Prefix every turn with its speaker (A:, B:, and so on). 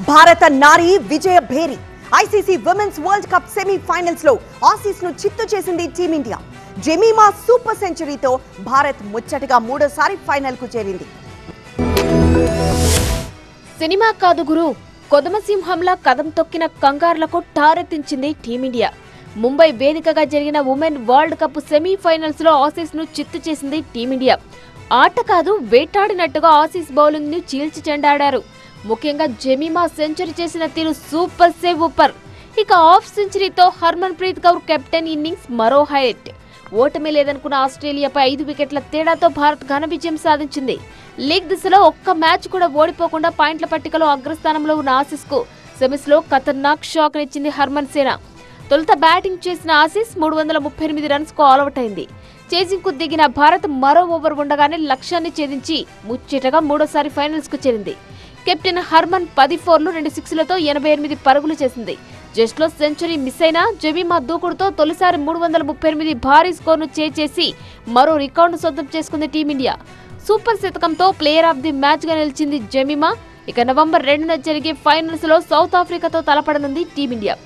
A: భారత నారీ విజయ భేరి ICC women's world cup semifinals లో ఆసీస్ ను చిత్తు చేసింది టీమిండియా. జెమీమా సూపర్ సెంచరీతో భారత్ ముచ్చటగా మూడోసారి ఫైనల్ కు చేరింది.
B: సినిమా కాదు గురు, కొదమసింహంలా కదం తొక్కిన కంగారులకు టారెత్తించింది టీమిండియా. ముంబై వేదికగా జరిగిన ఉమెన్ వరల్డ్ కప్ సెమీఫైనల్స్ లో ఆసీస్ ను చిత్తు చేసింది టీమిండియా. ఆట కాదు, వేటాడినట్టుగా ఆసీస్ బౌలింగ్ ను చీల్చి చెండాడారు. ముఖ్యంగా జెమీమా సెంచరీ చేసిన తీరు సూపర్ సూపర్. ఇక హాఫ్ సెంచరీతో Harmanpreet Kaur captain innings మరో హైలైట్. ఓటమి లేదనుకున్న ఆస్ట్రేలియాపై 5 వికెట్ల తేడాతో భారత్ ఘన విజయం సాధించింది. లీగ్ దిశలో ఒక్క మ్యాచ్ కూడా ఓడిపోకుండా పాయింట్ల పట్టికలో అగ్రస్థానంలో ఉన్న ఆసీస్ కు సెమీస్ లో ఖతర్నాక్ షాక్ నిచ్చింది హర్మన్ సేన. తొలుత బ్యాటింగ్ చేసిన ఆసీస్ 338 రన్స్ కు ఆల్అవుట్ అయింది. చేజింగ్ కు దిగిన భారత్ మరో ఓవర్ ఉండగానే లక్ష్యాన్ని ఛేదించి ముచ్చటగా మూడోసారి ఫైనల్స్ కు చేరింది. కెప్టెన్ హర్మన్ 10 4లు 2 6లతో 88 పరుగులు చేసింది. జస్ట్ లో సెంచరీ మిస్ అయిన జెమీమా దూకుడుతో తొలిసారి 338 భారీ స్కోర్ను చేసి మరో రికార్డు సొంతం చేసుకుంది టీమిండియా. సూపర్ శతకంతో ప్లేయర్ ఆఫ్ ది మ్యాచ్ గా నిలిచింది జెమీమా. ఇక నవంబర్ 2న జరిగే ఫైనల్స్ లో సౌత్ ఆఫ్రికాతో తలపడనుంది టీమిండియా.